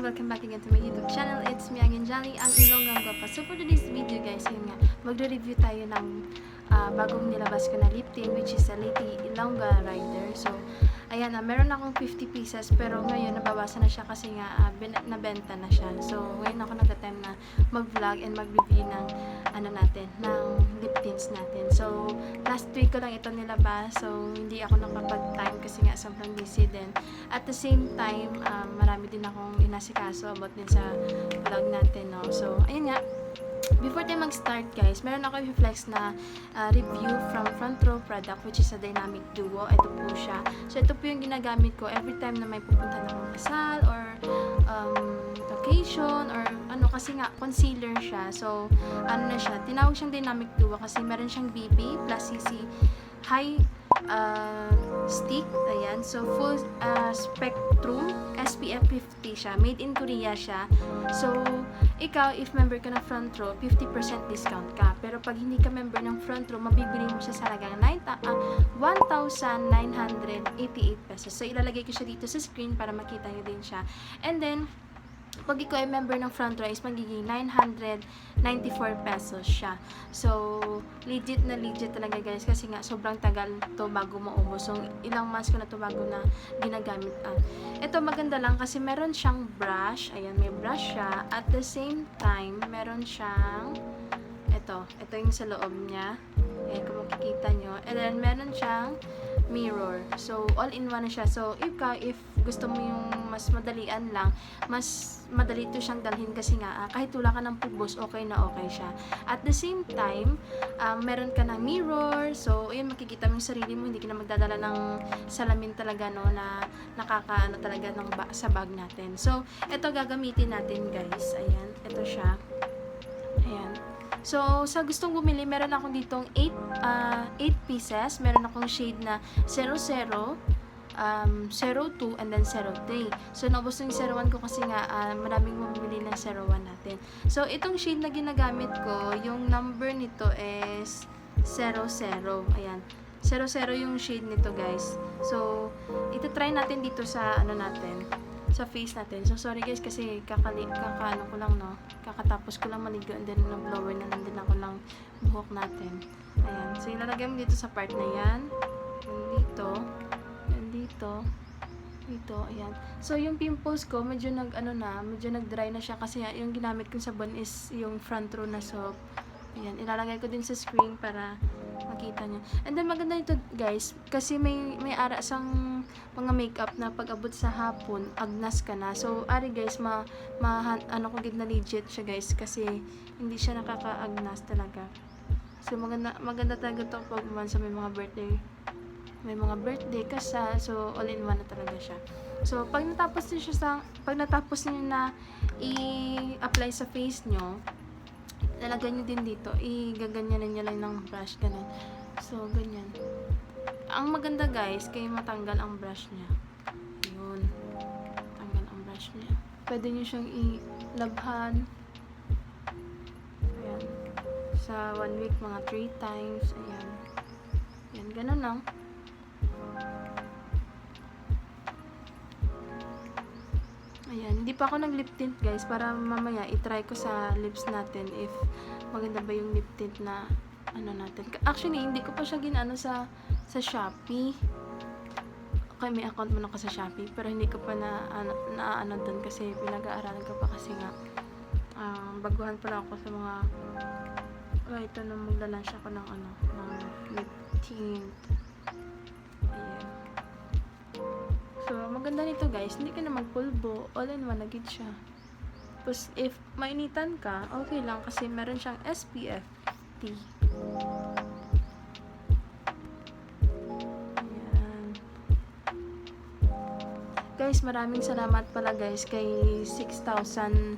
welcome back again to my YouTube channel. It's me again, Jolie, ang ilongga Gwapa. So for today's video guys, yun nga, magre-review tayo ng bagong nilabas ko na lip tint, which is a Lady Ilongga Rider. So ayan na, meron akong 50 pieces pero ngayon nabawasan na siya kasi nga nabenta na siya. So ngayon ako nag-attempt na mag-vlog and mag-review ng ng lip tints natin. So last week ko lang ito nilabas, so hindi ako nakapag-time kasi nga sobrang busy din. At the same time, marami din akong inasikaso about din sa vlog natin, no? So ayun nga, before tayo mag-start guys, meron ako i-flex na review from Frontrow product, which is a dynamic duo. Ito po siya. So ito po yung ginagamit ko every time na may pupunta na akong kasal or occasion or ano, kasi nga concealer siya. So ano na siya, tinawag siyang dynamic duo kasi meron siyang BB plus CC high stick. Ayan, so full spectrum SPF 50 siya, made in Korea siya. So ikaw, if member ka ng Frontrow, 50% discount ka. Pero pag hindi ka member ng Frontrow, mabibili mo siya sa halagang 1,988 pesos. So ilalagay ko siya dito sa screen para makita nyo din siya. And then pag ikaw ay member ng Frontrow is magiging 994 pesos siya. So legit na legit talaga guys, kasi nga sobrang tagal to bago maubos. So ilang months ko na to bago na ginagamit. Ito maganda lang kasi meron siyang brush. Ayan, may brush siya. At the same time, meron siyang ito yung sa loob niya. Ayan, kung makikita nyo. And then meron siyang mirror. So all in one na siya. So if gusto mo yung mas madalian lang, mas madali to siyang dalhin kasi nga kahit wala ka ng pubos, okay na okay siya. At the same time, meron ka ng mirror. So ayun, makikita mo yung sarili mo, hindi ka na magdadala ng salamin talaga, no, na nakakaano talaga ng sa bag natin. So ito gagamitin natin guys. Ayan, ito siya. Ayan. So, sa gustong bumili, meron akong ditong 8 pieces. Meron akong shade na 00, 02, and then 03. So, naubos yung 01 ko kasi nga maraming bumili ng 01 natin. So, itong shade na ginagamit ko, yung number nito is 00. Ayan. 00 yung shade nito, guys. So, ito try natin dito sa natin, sa face natin. So sorry guys kasi kakatapos ko lang maligo and then nag-blower na lang din ako ng buhok natin. Ayan. So ilalagay mo dito sa part na yan. Dito. And dito. Dito. Ayan. So yung pimples ko medyo medyo nag-dry na siya kasi yung ginamit kong sabon is yung Frontrow na soap. Ayan. Ilalagay ko din sa screen para makita niyo. And then maganda ito guys kasi may ara sang mga makeup na pag-abot sa hapon agnas ka na. So ari guys ko gid na legit siya guys kasi hindi siya nakaka-agnas talaga. So maganda talaga to pag sa may mga birthday kasal. So all in one na talaga siya. So pag natapos niyo na i-apply sa face nyo, lalagyan nyo din dito, igaganyanin nyo lang ng brush, ganun. So, ganyan. Ang maganda guys, kayo matanggal ang brush niya. Yun. Tanggal ang brush niya. Pwede nyo siyang ilabhan. Ayan. Sa 1 week, mga 3 times. Ayan. Ayan, ganun lang. Ayan, hindi pa ako nag lip tint guys para mamaya i-try ko sa lips natin if maganda ba yung lip tint na natin. Actually, hindi ko pa siya ginano sa Shopee. Okay, may account mo na ako sa Shopee pero hindi ko pa na doon kasi pinag-aaralan ko pa kasi nga baguhan pa lang ako sa mga ito na magla-launch ako ng lip tint. Ayan. So, maganda nito guys, hindi ka na magpulbo, all in one na gid siya. Tapos, if mainitan ka, okay lang kasi meron siyang SPF 50. Ayan. Guys, maraming salamat pala guys kay 6,180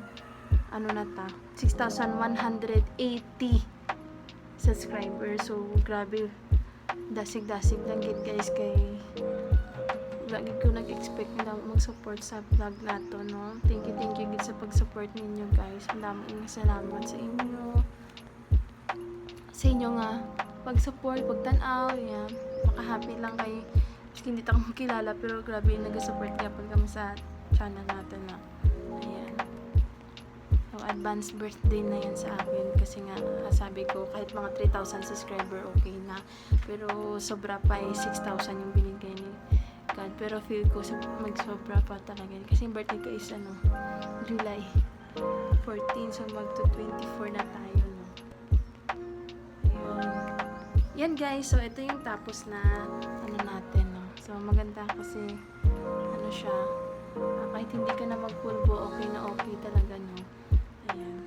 subscribers. So, grabe, dasig-dasig lang gid guys kay lagi ko nag-expect na mag-support sa vlog na to, no? Thank you gid sa pag-support ninyo guys. Maraming salamat sa inyo. Sa inyo nga pag-support, pag-tanaw, yan. Maka-happy lang kayo. Maski hindi ako makilala pero grabe yung nag-support kapag kami sa channel natin na. Ayan. So, advance birthday na yan sa akin. Kasi nga, sabi ko, kahit mga 3,000 subscriber, okay na. Pero, sobra pa eh, 6,000 yung binigay ni God. Pero, feel ko, magsobra pa talaga. Kasi yung birthday ko is, July 14. So, magto-24 na tayo, no? Ayun. Yan, guys. So, ito yung tapos na, natin, no? So, maganda kasi, siya, kahit hindi ka na magpulbo, okay na okay talaga, no? Ayan.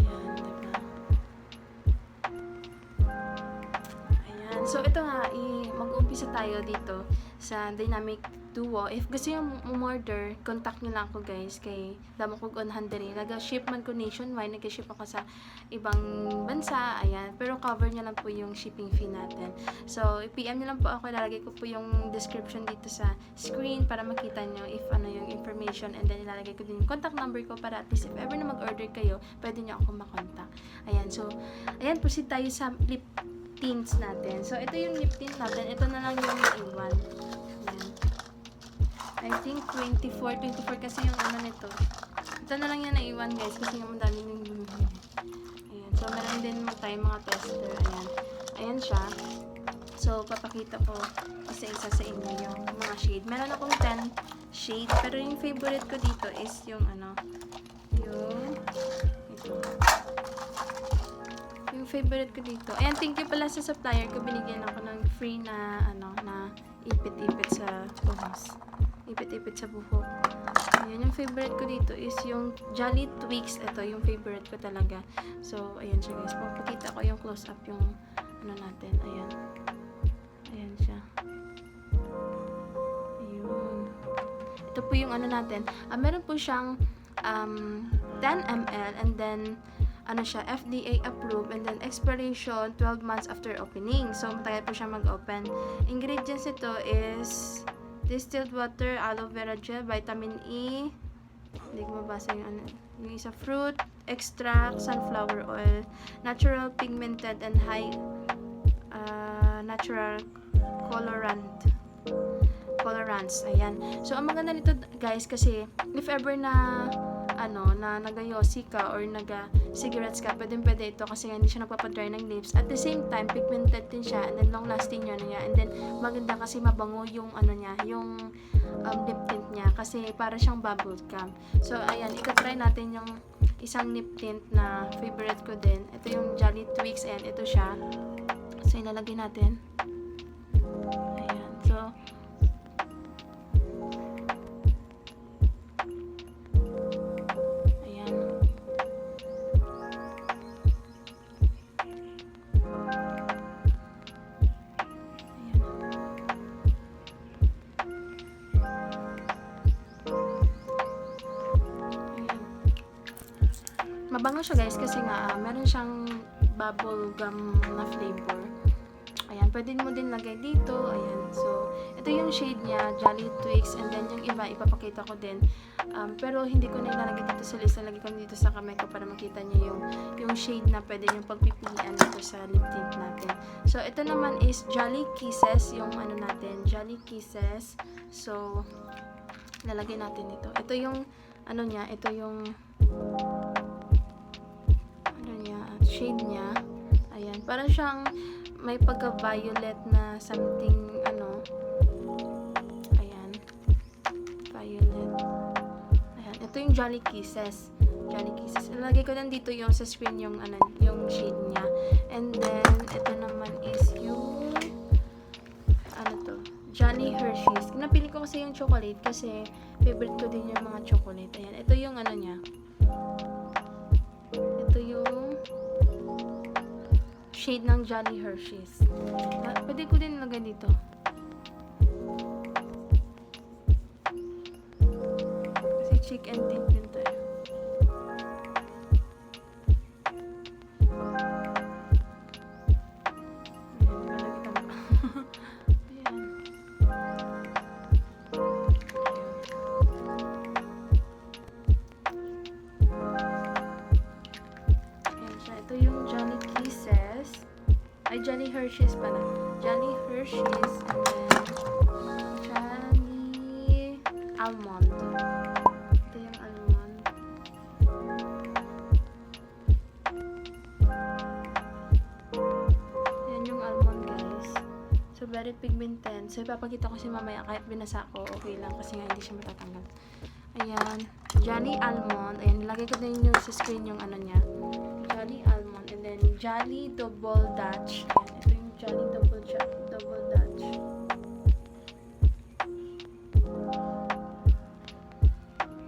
Ayan, diba? Ayan. So, ito nga, mag-umpisa tayo dito sa Dynamic Duo. If gusto nyo umorder, contact nyo lang ako, guys, kay damo kog on handere. Nag-ship man ko nationwide, nag-ship ako sa ibang bansa, ayan. Pero cover nyo lang po yung shipping fee natin. So, i-PM nyo lang po ako, ilalagay ko po yung description dito sa screen para makita nyo if yung information, and then ilalagay ko din yung contact number ko para at least if ever na mag-order kayo, pwede nyo ako makontak. Ayan, so, ayan, proceed tayo sa Liptints natin. So, ito yung Liptint natin. Ito na lang yung iwan. Ayan. I think 24 kasi yung nito. Ito na lang yan naiwan, guys, kasi nga madami yung bumili. Ayan. So, meron din tayong mga tester. Ayan. Ayan siya. So, papakita ko isa-isa sa inyo yung mga shade. Meron akong 10 shade, pero yung favorite ko dito is yung yung favorite ko dito. Ayan, thank you pala sa supplier ko. Binigyan ako ng free na na ipit-ipit sa buhos. Ipit-ipit sa buhok. Ayan, yung favorite ko dito is yung Jolie Tweaks. Ito, yung favorite ko talaga. So, ayan siya, guys. Papakita ko yung close-up yung natin. Ayan. Ayan siya. Ayun. Ito po yung natin. Meron po siyang 10 ml and then siya, FDA approved, and then expiration 12 months after opening. So, matagal po siya mag-open. Ingredients ito is distilled water, aloe vera gel, vitamin E, hindi ko mabasa yung yung isa, fruit extract, sunflower oil, natural pigmented and high natural colorants. Ayan. So, ang maganda nito, guys, kasi if ever na nagayosi ka or naga-cigarettes ka, pwede ito kasi hindi siya nagpapadry ng lips. At the same time, pigmented din siya, and then long-lasting niya. And then, maganda kasi mabango yung yung lip tint niya kasi para siyang bubble gum. So, ayan, ika-try natin yung isang lip tint na favorite ko din. Ito yung Jolie Tweaks, and ito siya. So, ilalagay natin. Ayan. So, mabango siya, guys, kasi nga meron siyang bubble gum na flavor. Ayan, pwede mo din lagay dito. Ayan, so ito yung shade niya, Jolie Tweaks, and then yung iba ipapakita ko din. Pero hindi ko na ilalagay dito sa list, nalagay ko dito sa kamay ko para makita niyo yung shade na pwede yung pagpipilian dito sa lip tint natin. So ito naman is Jolie Kisses, yung natin, Jolie Kisses. So lalagay natin dito. Ito yung niya, ito yung shade niya. Ayan, parang siyang may pagka-violet na something ayan, violet. Ayan, ito yung Jolie Kisses. Jolie Kisses. Ilagay ko lang dito yung sa screen yung yung shade niya. And then ito naman is yung Jolie Hershey's. Napili ko kasi yung chocolate kasi favorite ko din yung mga chocolate. Ayan, ito yung niya. Ito yung shade ng Jolie Hershey's. Pwede ko din ilagay dito. Kasi chick and tint din tayo. Ito yung Jolie Kisses. Ay, Jolie Hershey's pala. Jolie Hershey's. And then, Jolie Almond. very pigmented. So, ipapakita ko si mamaya kahit binasa ko, okay lang kasi nga hindi siya matatanggal. Ayan. Jolly Almond. Ayan, nilagay ko din yung sa screen yung ano niya. Jolly Almond. And then, Jolly Double Dutch. Ayan, ito yung Jolly Double Dutch.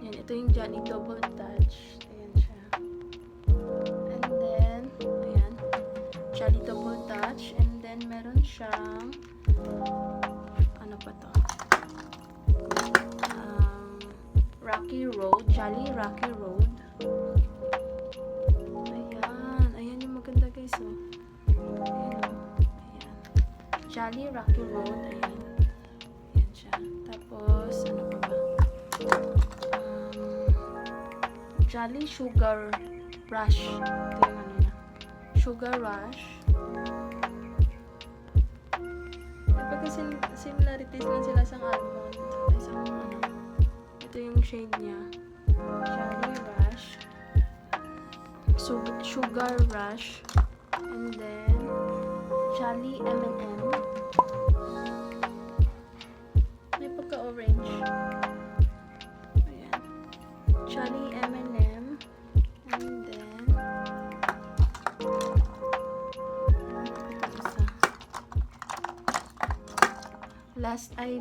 Ayan, ito yung Jolly Double Dutch. Ayan siya. And then, ayan. Jolly Double Dutch. And then, meron siyang ano pa to? Rocky Road. Jolly Rocky Road. Ayan. Ayan yung maganda guys, oh. Ayan. Ayan. Jolly Rocky Road. Ayan. Ayan siya. Tapos, ano pa ba? Jolly Sugar Rush. Ito yung ano niya. Sugar Rush. Similarities lang sila sa almond. Isang ano. Ito yung shade niya. Jolly Rush. Sugar Rush. And then, Jolly M&M. May pagka-orange. Ayan. Jolly M&M. And then,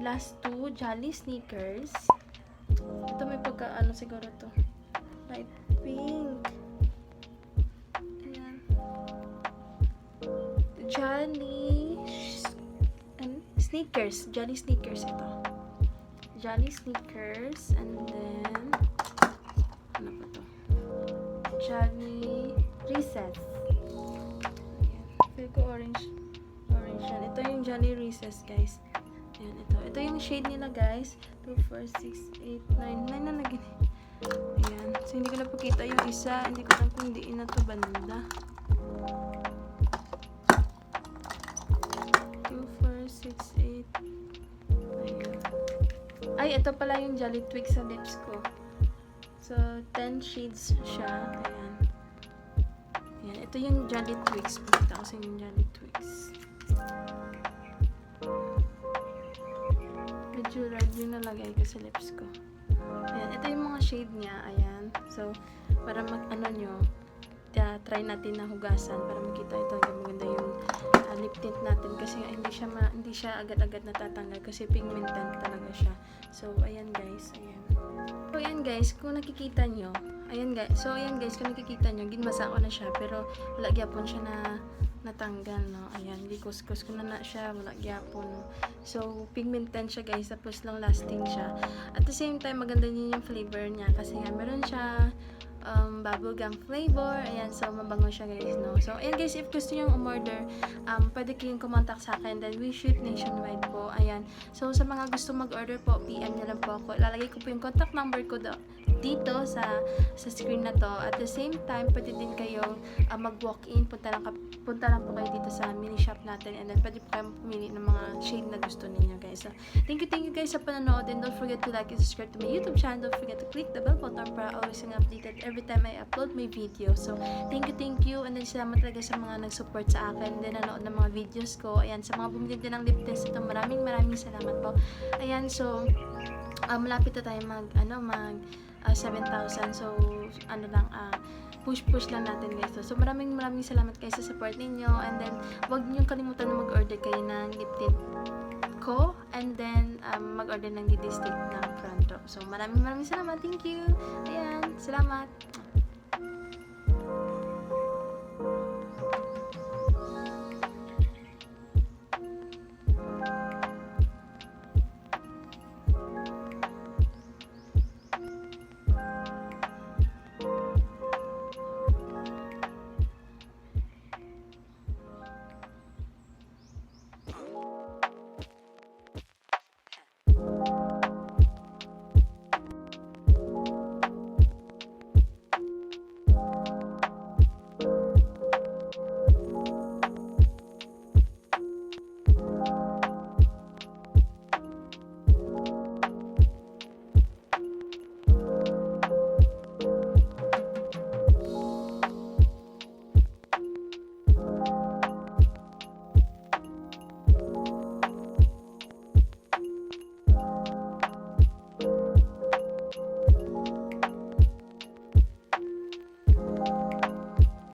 last two, Jolly Sneakers. Ito may pagka, ano siguro to? Light pink. Ayan. Jolly Sneakers. Jolly Sneakers ito. Jolly Sneakers. And then, ano pa to? Jolly Recess. Ayan. Feel ko orange. Orange yan. Ito yung Jolly Recess, guys. Ayan, ito. Ito yung shade nila, guys. 2, 4, 6, 8, 9. 9 na lagi. Ayan. So, hindi ko na pakita yung isa. Hindi ko lang kung hindi na ito banda. 2, 4, 6, 8. Ayan. Ay, ito pala yung Jolly Twig sa lips ko. So, 10 shades siya. Ayan. Ayan. Ito yung Jolly Twigs. Pakita ko sa yung Jolly Twigs. Medyo red yung nalagay ko sa lips ko. Ayan, ito yung mga shade niya. Ayan. So, para mag-ano nyo, try natin na hugasan para makita ito yung maganda yung lip tint natin kasi hindi siya agad-agad natatanggal kasi pigmented talaga siya. So, ayan guys. Ayan. So, ayan guys, kung nakikita nyo, ayan guys, kung nakikita nyo, ginbasa ko na siya pero wala gyapon siya na natanggal, no? Ayan, gikuskus ko na siya, wala gyapon, no? So, pigmented siya, guys, tapos long lasting siya. At the same time, maganda din yung flavor niya kasi nga, meron siya bubblegum flavor. Ayan, so mabango siya guys, no? So, ayan guys, if gusto nyo umorder, pwede kayong kumontak sa akin, then we ship nationwide po. Ayan, so sa mga gusto mag-order po, PM nyo lang po ako. Ilalagay ko po yung contact number ko dito sa screen na to. At the same time, pwede din kayong mag-walk-in, punta lang po kayo dito sa mini shop natin, and then pwede po kayong pumili ng mga shade na gusto ninyo, guys. So, thank you guys sa panonood, and don't forget to like and subscribe to my YouTube channel. Don't forget to click the bell button para always being updated every time I upload my video. So, thank you, and then salamat talaga sa mga nag-support sa akin, then nanood ng mga videos ko. Ayan, sa mga bumili din ng Liptints ito, maraming salamat po. Ayan, so, malapit na tayo mag 7,000. So, push lang natin guys. So, maraming salamat guys sa support ninyo. And then, huwag niyo kalimutan na mag-order kayo ng lip tint ko. And then, mag-order ng DD stick ng Frontrow. So, maraming salamat. Thank you. Ayan, salamat.